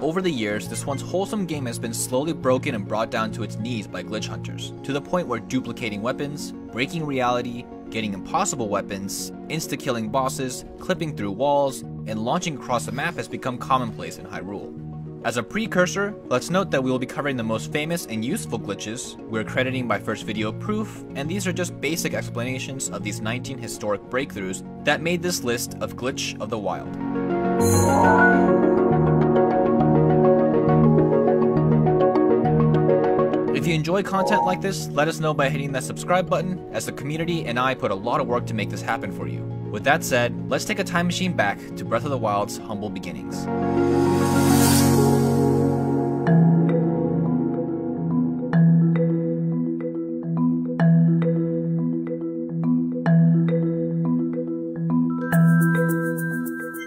over the years, this once wholesome game has been slowly broken and brought down to its knees by glitch hunters, to the point where duplicating weapons, breaking reality, getting impossible weapons, insta-killing bosses, clipping through walls, and launching across the map has become commonplace in Hyrule. As a precursor, let's note that we will be covering the most famous and useful glitches, we're crediting by first video proof, and these are just basic explanations of these 19 historic breakthroughs that made this list of Glitch of the Wild. If you enjoy content like this, let us know by hitting that subscribe button, as the community and I put a lot of work to make this happen for you. With that said, let's take a time machine back to Breath of the Wild's humble beginnings.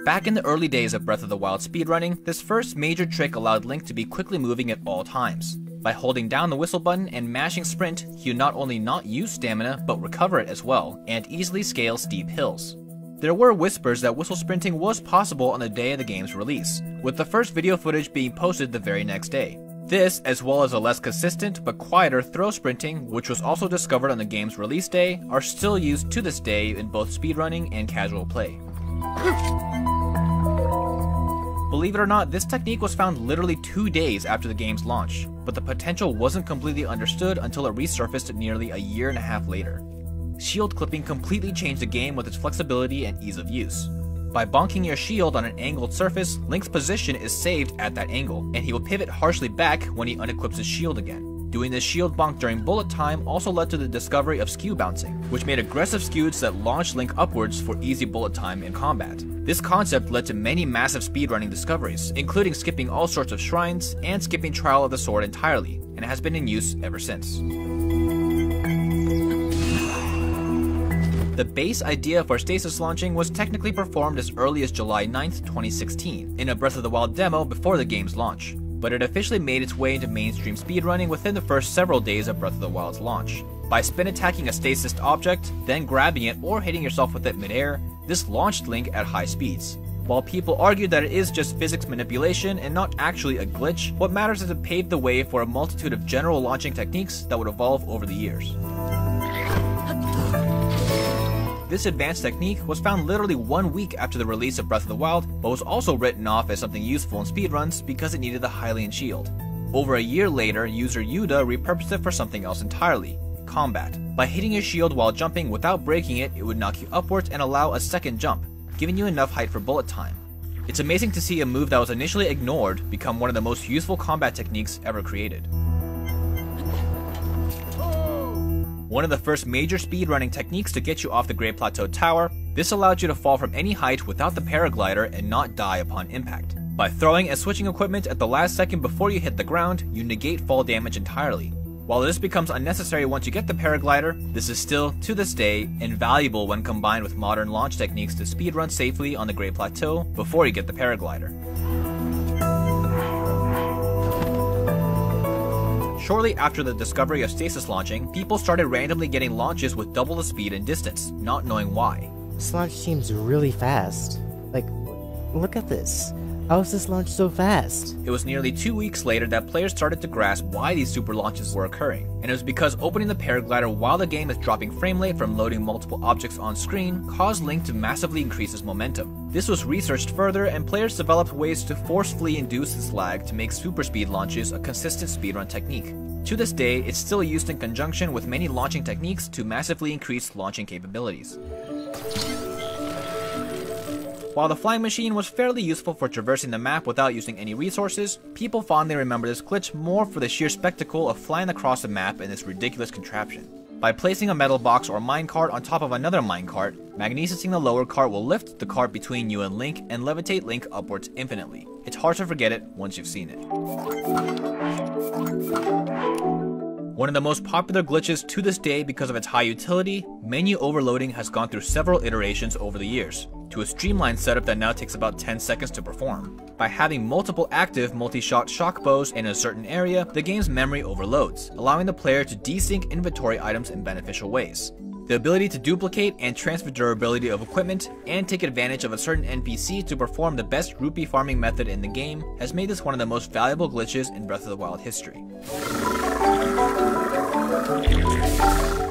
Back in the early days of Breath of the Wild speedrunning, this first major trick allowed Link to be quickly moving at all times. By holding down the whistle button and mashing sprint, he would not only not use stamina, but recover it as well, and easily scale steep hills. There were whispers that whistle sprinting was possible on the day of the game's release, with the first video footage being posted the very next day. This, as well as a less consistent but quieter throw sprinting, which was also discovered on the game's release day, are still used to this day in both speedrunning and casual play. Believe it or not, this technique was found literally 2 days after the game's launch, but the potential wasn't completely understood until it resurfaced nearly a year and a half later. Shield clipping completely changed the game with its flexibility and ease of use. By bonking your shield on an angled surface, Link's position is saved at that angle, and he will pivot harshly back when he unequips his shield again. Doing this shield bonk during bullet time also led to the discovery of skew bouncing, which made aggressive skews that launched Link upwards for easy bullet time in combat. This concept led to many massive speedrunning discoveries, including skipping all sorts of shrines and skipping Trial of the Sword entirely, and it has been in use ever since. The base idea for stasis launching was technically performed as early as July 9th, 2016, in a Breath of the Wild demo before the game's launch, but it officially made its way into mainstream speedrunning within the first several days of Breath of the Wild's launch. By spin attacking a stasis object, then grabbing it or hitting yourself with it midair, this launched Link at high speeds. While people argue that it is just physics manipulation and not actually a glitch, what matters is it paved the way for a multitude of general launching techniques that would evolve over the years. This advanced technique was found literally 1 week after the release of Breath of the Wild, but was also written off as something useful in speedruns because it needed the Hylian shield. Over a year later, user Yuda repurposed it for something else entirely: combat. By hitting your shield while jumping without breaking it, it would knock you upwards and allow a second jump, giving you enough height for bullet time. It's amazing to see a move that was initially ignored become one of the most useful combat techniques ever created. One of the first major speedrunning techniques to get you off the Great Plateau Tower, this allowed you to fall from any height without the paraglider and not die upon impact. By throwing and switching equipment at the last second before you hit the ground, you negate fall damage entirely. While this becomes unnecessary once you get the paraglider, this is still, to this day, invaluable when combined with modern launch techniques to speedrun safely on the Great Plateau before you get the paraglider. Shortly after the discovery of stasis launching, people started randomly getting launches with double the speed and distance, not knowing why. This launch seems really fast. Like, look at this. How is this launch so fast? It was nearly 2 weeks later that players started to grasp why these super launches were occurring, and it was because opening the paraglider while the game is dropping frame rate from loading multiple objects on screen caused Link to massively increase his momentum. This was researched further, and players developed ways to forcefully induce this lag to make super speed launches a consistent speedrun technique. To this day, it's still used in conjunction with many launching techniques to massively increase launching capabilities. While the flying machine was fairly useful for traversing the map without using any resources, people fondly remember this glitch more for the sheer spectacle of flying across the map in this ridiculous contraption. By placing a metal box or minecart on top of another minecart, magnesicing the lower cart will lift the cart between you and Link and levitate Link upwards infinitely. It's hard to forget it once you've seen it. One of the most popular glitches to this day because of its high utility, menu overloading has gone through several iterations over the years, to a streamlined setup that now takes about 10 seconds to perform. By having multiple active multi-shot shock bows in a certain area, the game's memory overloads, allowing the player to desync inventory items in beneficial ways. The ability to duplicate and transfer durability of equipment, and take advantage of a certain NPC to perform the best rupee farming method in the game has made this one of the most valuable glitches in Breath of the Wild history.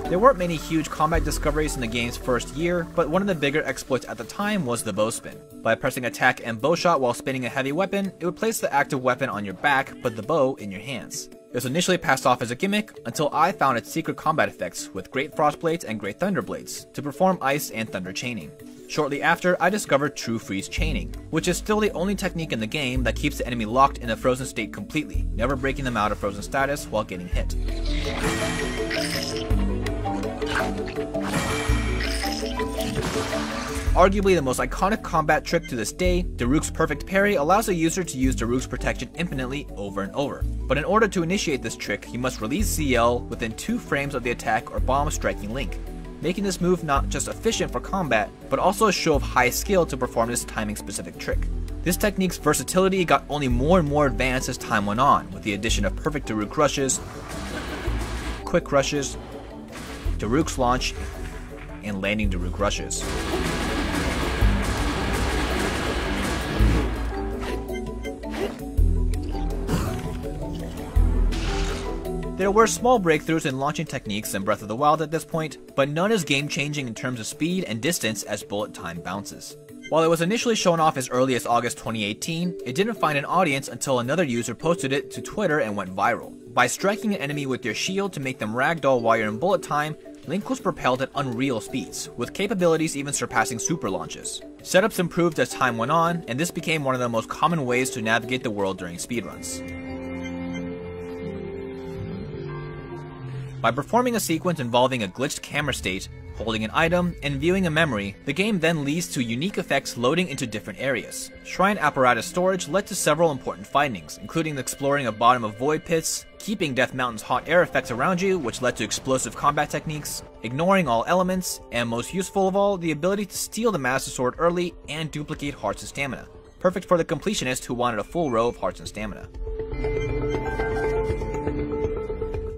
There weren't many huge combat discoveries in the game's first year, but one of the bigger exploits at the time was the bow spin. By pressing attack and bow shot while spinning a heavy weapon, it would place the active weapon on your back but the bow in your hands. It was initially passed off as a gimmick until I found its secret combat effects with Great Frost Blades and Great Thunder Blades to perform ice and thunder chaining. Shortly after, I discovered True Freeze chaining, which is still the only technique in the game that keeps the enemy locked in a frozen state completely, never breaking them out of frozen status while getting hit. Arguably the most iconic combat trick to this day, Daruk's perfect parry allows a user to use Daruk's protection infinitely over and over. But in order to initiate this trick, you must release CL within 2 frames of the attack or bomb striking Link, making this move not just efficient for combat, but also a show of high skill to perform this timing specific trick. This technique's versatility got only more and more advanced as time went on, with the addition of perfect Daruk rushes, quick rushes, Daruk's launch, and landing Daruk rushes. There were small breakthroughs in launching techniques in Breath of the Wild at this point, but none as game-changing in terms of speed and distance as bullet time bounces. While it was initially shown off as early as August 2018, it didn't find an audience until another user posted it to Twitter and went viral. By striking an enemy with your shield to make them ragdoll while you're in bullet time, Link was propelled at unreal speeds, with capabilities even surpassing super launches. Setups improved as time went on, and this became one of the most common ways to navigate the world during speedruns. By performing a sequence involving a glitched camera state, holding an item, and viewing a memory, the game then leads to unique effects loading into different areas. Shrine apparatus storage led to several important findings, including the exploring of bottom of void pits, keeping Death Mountain's hot air effects around you, which led to explosive combat techniques, ignoring all elements, and most useful of all, the ability to steal the Master Sword early and duplicate hearts and stamina. Perfect for the completionist who wanted a full row of hearts and stamina.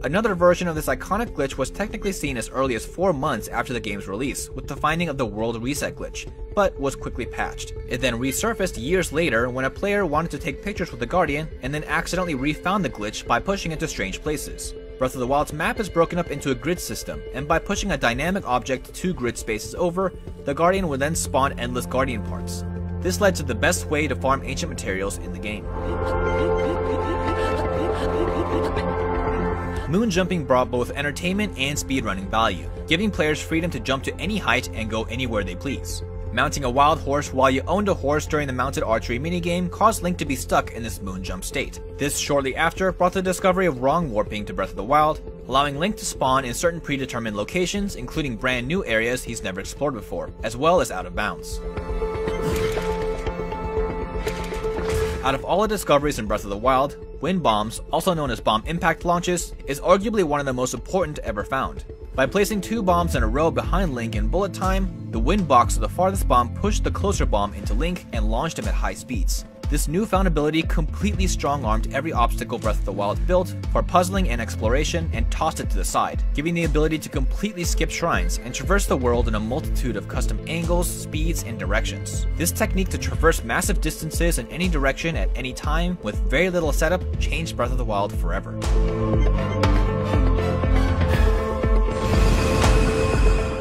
Another version of this iconic glitch was technically seen as early as 4 months after the game's release, with the finding of the world reset glitch, but was quickly patched. It then resurfaced years later when a player wanted to take pictures with the Guardian and then accidentally refound the glitch by pushing it to strange places. Breath of the Wild's map is broken up into a grid system, and by pushing a dynamic object 2 grid spaces over, the Guardian would then spawn endless Guardian parts. This led to the best way to farm ancient materials in the game. Moon jumping brought both entertainment and speedrunning value, giving players freedom to jump to any height and go anywhere they please. Mounting a wild horse while you owned a horse during the mounted archery minigame caused Link to be stuck in this moon jump state. This shortly after brought the discovery of wrong warping to Breath of the Wild, allowing Link to spawn in certain predetermined locations, including brand new areas he's never explored before, as well as out of bounds. Out of all the discoveries in Breath of the Wild, Wind Bombs, also known as bomb impact launches, is arguably one of the most important ever found. By placing 2 bombs in a row behind Link in bullet time, the wind box of the farthest bomb pushed the closer bomb into Link and launched him at high speeds. This newfound ability completely strong-armed every obstacle Breath of the Wild built for puzzling and exploration and tossed it to the side, giving the ability to completely skip shrines and traverse the world in a multitude of custom angles, speeds, and directions. This technique to traverse massive distances in any direction at any time with very little setup changed Breath of the Wild forever.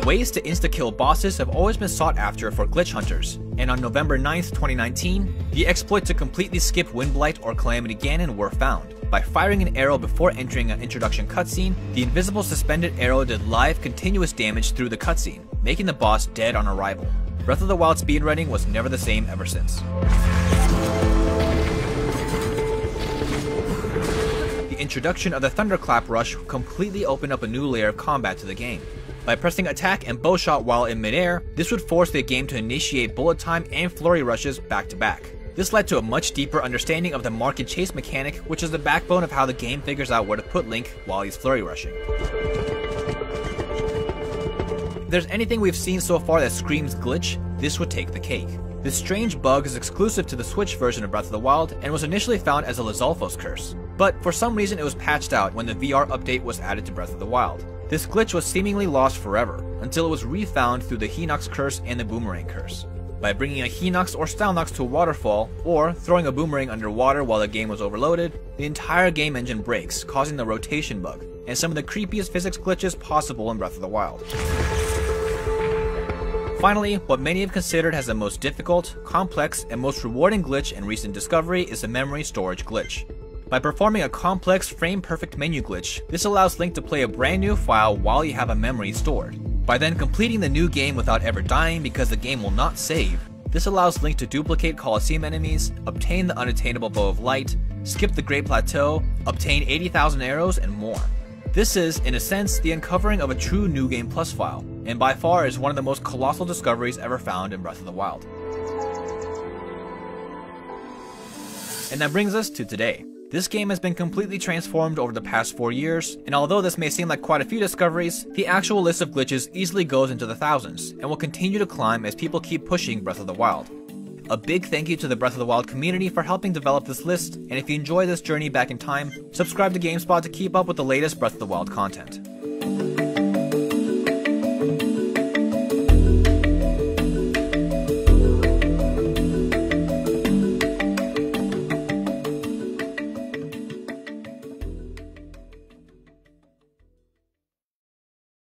Ways to insta-kill bosses have always been sought after for glitch hunters, and on November 9th, 2019, the exploit to completely skip Windblight or Calamity Ganon were found. By firing an arrow before entering an introduction cutscene, the invisible suspended arrow did live continuous damage through the cutscene, making the boss dead on arrival. Breath of the Wild speedrunning was never the same ever since. The introduction of the Thunderclap Rush completely opened up a new layer of combat to the game. By pressing attack and bow shot while in midair, this would force the game to initiate bullet time and flurry rushes back to back. This led to a much deeper understanding of the mark and chase mechanic, which is the backbone of how the game figures out where to put Link while he's flurry rushing. If there's anything we've seen so far that screams glitch, this would take the cake. This strange bug is exclusive to the Switch version of Breath of the Wild and was initially found as a Lizalfos curse, but for some reason it was patched out when the VR update was added to Breath of the Wild. This glitch was seemingly lost forever, until it was refound through the Hinox curse and the boomerang curse. By bringing a Hinox or Stalnox to a waterfall, or throwing a boomerang underwater while the game was overloaded, the entire game engine breaks, causing the rotation bug, and some of the creepiest physics glitches possible in Breath of the Wild. Finally, what many have considered as the most difficult, complex, and most rewarding glitch in recent discovery is the memory storage glitch. By performing a complex frame-perfect menu glitch, this allows Link to play a brand new file while you have a memory stored. By then completing the new game without ever dying because the game will not save, this allows Link to duplicate Colosseum enemies, obtain the unattainable Bow of Light, skip the Great Plateau, obtain 80,000 arrows, and more. This is, in a sense, the uncovering of a true New Game Plus file, and by far is one of the most colossal discoveries ever found in Breath of the Wild. And that brings us to today. This game has been completely transformed over the past 4 years, and although this may seem like quite a few discoveries, the actual list of glitches easily goes into the thousands, and will continue to climb as people keep pushing Breath of the Wild. A big thank you to the Breath of the Wild community for helping develop this list, and if you enjoy this journey back in time, subscribe to GameSpot to keep up with the latest Breath of the Wild content.